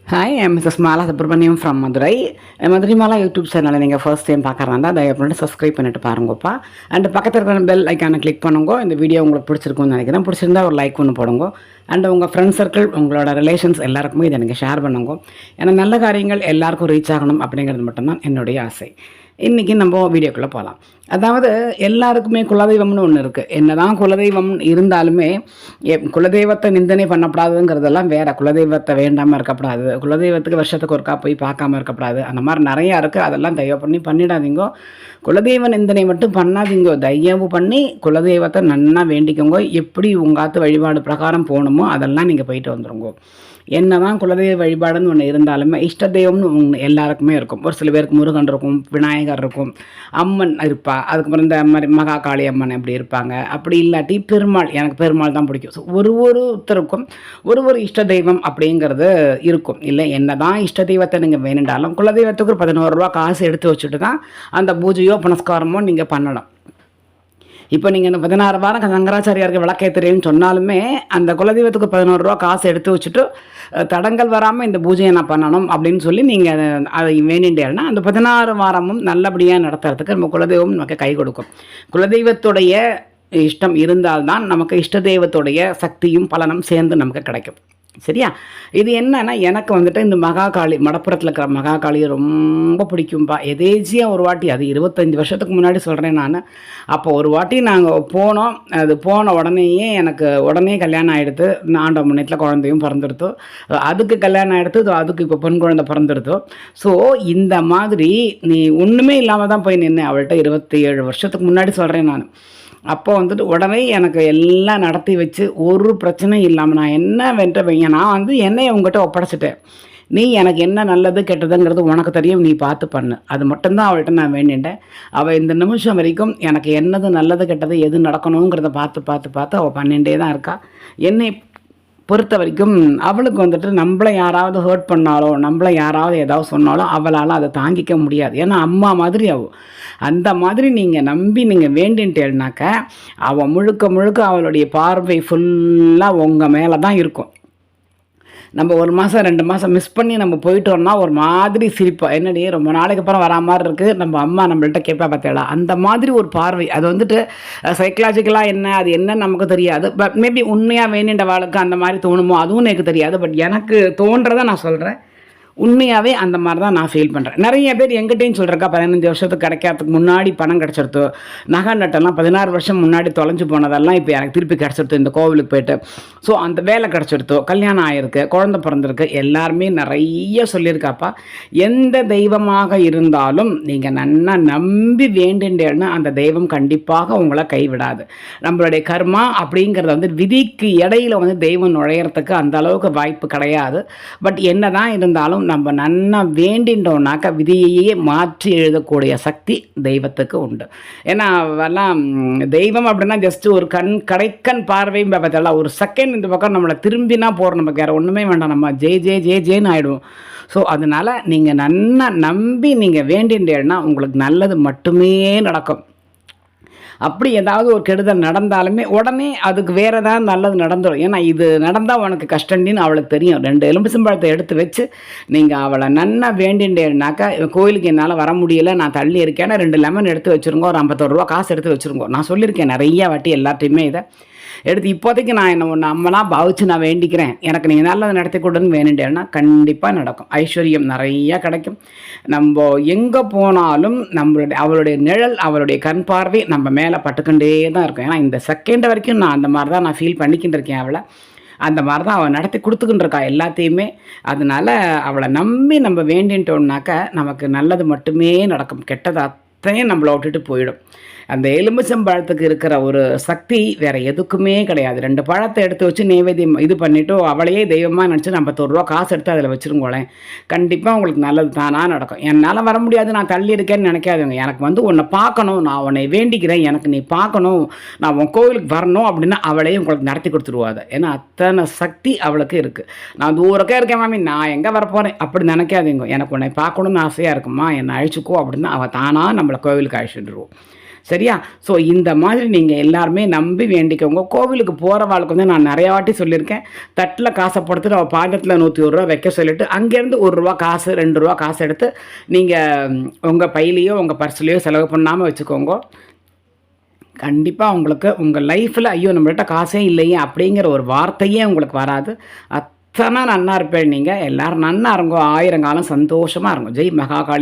Hi, I am Mrs Mala Subramaniam from Madurai. Madurai Mala YouTube சேனலை நீங்கள் first time பார்க்குறாங்க தயவு பண்ணிட்டு சப்ஸ்கிரைப் பண்ணிட்டு பாருங்கப்பா. அண்ட் பக்கத்தில் இருக்கிற பெல் ஐக்கானை கிளிக் பண்ணுங்க. இந்த வீடியோ உங்களுக்கு பிடிச்சிருக்கும்னு நினைக்கிறேன். பிடிச்சிருந்தா ஒரு லைக் ஒன்று போடுங்க. அண்ட் உங்கள் ஃப்ரெண்ட்ஸ் சர்க்கிள், உங்களோட ரிலேஷன்ஸ் எல்லாருக்குமே இதை நீங்கள் ஷேர் பண்ணுங்க. ஏன்னா நல்ல காரியங்கள் எல்லாருக்கும் ரீச் ஆகணும் அப்படிங்கிறது மட்டும்தான் என்னுடைய ஆசை. இன்றைக்கி நம்ம வீடியோக்குள்ளே போகலாம். அதாவது எல்லாருக்குமே குலதெய்வம்னு ஒன்று இருக்குது. என்ன தான் குலதெய்வம் இருந்தாலுமே குலதெய்வத்தை நிந்தனை பண்ணப்படாதுங்கிறதெல்லாம் வேறு. குலதெய்வத்தை வேண்டாமல் இருக்கக்கூடாது, குலதெய்வத்துக்கு வருஷத்துக்கு ஒருக்கா போய் பார்க்காம இருக்கக்கூடாது, அந்த மாதிரி நிறையா இருக்குது. அதெல்லாம் தயவு பண்ணி பண்ணிடாதீங்க. குலதெய்வ நிந்தனை மட்டும் பண்ணாதீங்க. தயவு பண்ணி குலதெய்வத்தை நன்னா வேண்டிக்கோங்க. எப்படி உங்காத்து வழிபாடு பிரகாரம் போகணுமோ அதெல்லாம் நீங்கள் போயிட்டு வந்துடுங்க. என்ன தான் குலதெய்வ வழிபாடுன்னு ஒன்று இருந்தாலுமே இஷ்ட தெய்வம்னு ஒன்று எல்லாருக்குமே இருக்கும். ஒரு சில பேருக்கு முருகன் இருக்கும், விநாயகர் இருக்கும், அம்மன் இருப்பா, அதுக்கப்புறம் இந்த மாதிரி மகாகாளி அம்மன் எப்படி இருப்பாங்க. அப்படி இல்லாட்டி பெருமாள், எனக்கு பெருமாள் தான் பிடிக்கும். ஸோ ஒருத்தருக்கும் ஒரு இஷ்ட தெய்வம் அப்படிங்கிறது இருக்கும். இல்லை என்ன தான் இஷ்ட தெய்வத்தை நீங்கள் வேணுண்டாலும் குலதெய்வத்துக்கு ஒரு 11 ரூபா காசு எடுத்து வச்சுட்டு தான் அந்த பூஜையோ புனஸ்காரமோ நீங்கள் பண்ணணும். இப்போ நீங்கள் இந்த 16 வாரம் சங்கராச்சாரியாருக்கு விளக்கேற்றுறேன்னு சொன்னாலுமே அந்த குலதெய்வத்துக்கு 11 ரூபா காசு எடுத்து வச்சுட்டு தடங்கள் வராமல் இந்த பூஜையை நான் பண்ணணும் அப்படின்னு சொல்லி நீங்கள் அதை வேண்டிட்டேன்னா அந்த 16 வாரமும் நல்லபடியாக நடத்துறதுக்கு நம்ம குலதெய்வம் நமக்கு கை கொடுக்கும். குலதெய்வத்துடைய இஷ்டம் இருந்தால்தான் நமக்கு இஷ்ட தெய்வத்துடைய சக்தியும் பலனும் சேர்ந்து நமக்கு கிடைக்கும். சரியா? இது என்னன்னா, எனக்கு வந்துட்டு இந்த மகாகாளி, மடப்புறத்தில் இருக்கிற மகாகாளியை ரொம்ப பிடிக்கும்பா. எதேச்சியாக ஒரு வாட்டி, அது 25 வருஷத்துக்கு முன்னாடி சொல்கிறேன் நான். அப்போ ஒரு வாட்டி நாங்கள் போனோம். அது போன உடனேயே எனக்கு உடனே கல்யாணம் ஆகிடுது. ஆண்ட முன்னேற்றில் குழந்தையும் பிறந்துடுத்தோ, அதுக்கு கல்யாணம் ஆகிடுது, அதுக்கு இப்போ பெண் குழந்தை பிறந்துடுத்தோ. ஸோ இந்த மாதிரி நீ ஒன்றுமே இல்லாமல் தான் போய் நின்று அவள்கிட்ட 27 வருஷத்துக்கு முன்னாடி சொல்கிறேன் நான். அப்போ வந்துட்டு உடனே எனக்கு எல்லாம் நடத்தி வச்சு ஒரு பிரச்சனையும் இல்லாமல் நான் என்ன வென்றவைங்க, நான் என்னையை உங்ககிட்ட ஒப்படைச்சிட்டேன். நீ எனக்கு என்ன நல்லது கெட்டதுங்கிறது உனக்கு தெரியும், நீ பார்த்து பண்ணு. அது மட்டும்தான் அவள்கிட்ட நான் வேண்டிட்டேன். அவள் இந்த நிமிஷம் வரைக்கும் எனக்கு என்னது நல்லது கெட்டது எது நடக்கணுங்கிறத பார்த்து பார்த்து பார்த்து அவள் பண்ணிகிட்டே தான் இருக்கா. என்னை பொறுத்த வரைக்கும் அவளுக்கு வந்துட்டு நம்மளை யாராவது ஹர்ட் பண்ணாலோ, நம்மளை யாராவது ஏதாவது சொன்னாலும் அவளால் அதை தாங்கிக்க முடியாது. ஏன்னா அம்மா மாதிரி அவள். அந்த மாதிரி நீங்கள் நம்பி நீங்கள் வேண்டின்ட்டேன்னாக்க அவள் முழுக்க அவளுடைய பார்வை ஃபுல்லாக உங்கள் மேலே தான் இருக்கும். நம்ம 1 மாதம் 2 மாதம் மிஸ் பண்ணி நம்ம போயிட்டோம்னா ஒரு மாதிரி சிரிப்போம். என்னடி ரொம்ப நாளைக்கு அப்புறம் வரா மாதிரி இருக்குது, நம்ம அம்மா நம்மள்கிட்ட கேட்பா பார்த்தேடா, அந்த மாதிரி ஒரு பார்வை. அது வந்துட்டு சைக்கலாஜிக்கலாக என்ன, அது என்னன்னு நமக்கு தெரியாது. பட் மேபி உண்மையாக வேணுன்ற வாழ்க்கை அந்த மாதிரி தோணுமோ அதுவும் எனக்கு தெரியாது. பட் எனக்கு தோன்றதை நான் சொல்கிறேன். உண்மையாகவே அந்த மாதிரி தான் நான் ஃபீல் பண்ணுறேன். நிறைய பேர் எங்கிட்டையும் சொல்கிறக்கா 15 வருஷத்துக்கு கிடைக்காததுக்கு முன்னாடி பணம் கிடச்சிருத்தோ, நகை நட்டெல்லாம் 16 வருஷம் முன்னாடி தொலைஞ்சு போனதெல்லாம் இப்போ எனக்கு திருப்பி கிடச்சிருத்தோ இந்த கோவிலுக்கு போய்ட்டு. ஸோ அந்த வேலை கிடச்சிருத்தோ, கல்யாணம் ஆகிருக்கு, குழந்தை பிறந்திருக்கு, எல்லாருமே நிறைய சொல்லியிருக்காப்பா. எந்த தெய்வமாக இருந்தாலும் நீங்கள் நன்னா நம்பி வேண்டுண்டேன்னு அந்த தெய்வம் கண்டிப்பாக உங்களை கைவிடாது. நம்மளுடைய கர்மா அப்படிங்கிறத விதிக்கு இடையில தெய்வம் நுழையிறதுக்கு அந்த அளவுக்கு வாய்ப்பு கிடையாது. பட் என்ன தான் இருந்தாலும் நம்ம நன்னா வேண்டின்றோம்னாக்கா விதியையே மாற்றி எழுதக்கூடிய சக்தி தெய்வத்துக்கு உண்டு. ஏன்னா எல்லாம் தெய்வம் அப்படின்னா ஜஸ்ட் ஒரு கடைக்கண் பார்வையும் பார்த்தலாம். ஒரு செகண்ட் இந்த பக்கம் நம்மளை திரும்பினா போகிறோம், நமக்கு வேறு ஒன்றுமே வேண்டாம், நம்ம ஜேன்னு ஆகிடுவோம். ஸோ அதனால் நீங்கள் நன்னா நம்பி நீங்கள் வேண்டின்றேன்னா உங்களுக்கு நல்லது மட்டுமே நடக்கும். அப்படி ஏதாவது ஒரு கெடுதல் நடந்தாலுமே உடனே அதுக்கு வேறு ஏதாவது நல்லது நடந்துடும். ஏன்னா இது நடந்தால் உனக்கு கஷ்டண்டின்னு அவளுக்கு தெரியும். 2 எலும்பிச்சம்பழத்தை எடுத்து வச்சு நீங்கள் அவளை நன்னா வேண்டின்றேன்னாக்கா, கோயிலுக்கு என்னால் வர முடியலை, நான் தள்ளி இருக்கேன்னா 2 லெமன் எடுத்து வச்சுருங்கோ, ஒரு 51 ரூபா காசு எடுத்து வச்சுருங்கோ. நான் சொல்லியிருக்கேன் நிறையா வாட்டி எல்லாத்தையுமே இதை எடுத்து. இப்போதைக்கு நான் என்ன ஒன்று அம்மனாக பாவிச்சு நான் வேண்டிக்கிறேன், எனக்கு நீங்கள் நல்லதை நடத்தி கொடுன்னு வேணுண்டேன்னா கண்டிப்பாக நடக்கும். ஐஸ்வர்யம் நிறையா கிடைக்கும். நம்ம எங்கே போனாலும் அவளுடைய நிழல், அவளுடைய கண் பார்வை நம்ம மேலே பட்டுக்கொண்டே தான் இருக்கும். ஏன்னா இந்த செகண்ட் வரைக்கும் நான் அந்த மாதிரி தான் நான் ஃபீல் பண்ணிக்கிட்டு இருக்கேன். அவளை அந்த மாதிரி தான் அவள் நடத்தி கொடுத்துக்கிட்டு இருக்கா எல்லாத்தையுமே. அதனால் அவளை நம்பி நம்ம வேண்டின்ட்டோம்னாக்கா நமக்கு நல்லது மட்டுமே நடக்கும், கெட்டது அத்தனையும் நம்மளை விட்டுட்டு போயிடும். அந்த எலுமிச்சம்பழத்துக்கு இருக்கிற ஒரு சக்தி வேறு எதுக்குமே கிடையாது. 2 பழத்தை எடுத்து வச்சு நைவேத்தியம் இது பண்ணிவிட்டு அவளையே தெய்வமாக நினச்சி 51 ரூபா காசு எடுத்து அதில் வச்சுருங்கோளேன், கண்டிப்பாக உங்களுக்கு நல்லது தானாக நடக்கும். என்னால் வர முடியாது, நான் தள்ளி இருக்கேன்னு நினைக்காதுங்க. எனக்கு உன்னை பார்க்கணும், நான் உன்னை வேண்டிக்கிறேன், எனக்கு நீ பார்க்கணும், நான் உன் கோவிலுக்கு வரணும் அப்படின்னா அவளையே உங்களுக்கு நடத்தி கொடுத்துருவாது. ஏன்னா அத்தனை சக்தி அவளுக்கு இருக்குது. நான் தூரக்கே இருக்கேன் மாமி, நான் எங்கே வரப்போகிறேன் அப்படி நினைக்காதீங்க. எனக்கு உன்னை பார்க்கணுன்னு ஆசையாக இருக்குமா, என்னை அழிச்சுக்கோ அப்படின்னா அவள் தானாக நம்மளை கோவிலுக்கு அழிச்சுட்டுருவோம். சரியா? ஸோ இந்த மாதிரி நீங்கள் எல்லாருமே நம்பி வேண்டிக்கோங்க. கோவிலுக்கு போகிறவாளுக்கு வந்து நான் நிறையா வாட்டி சொல்லியிருக்கேன், தட்டில் காசை போடுத்துட்டு அவள் பாக்கெட்டில் 101 ரூபா வைக்க சொல்லிவிட்டு அங்கேருந்து ₹1 காசு ₹2 காசு எடுத்து நீங்கள் உங்கள் பையிலையோ உங்கள் பர்ஸ்லையோ செலவு பண்ணாமல் வச்சுக்கோங்க. கண்டிப்பாக உங்களுக்கு உங்கள் லைஃப்பில் ஐயோ நம்மள்கிட்ட காசே இல்லையே அப்படிங்கிற ஒரு வார்த்தையே உங்களுக்கு வராது. அத்தனை நன்னா இருப்பேன். நீங்கள் எல்லோரும் நன்னா இருங்கோ, 1000 காலம் சந்தோஷமாக இருங்கோ. ஜெய் மகாகாளி.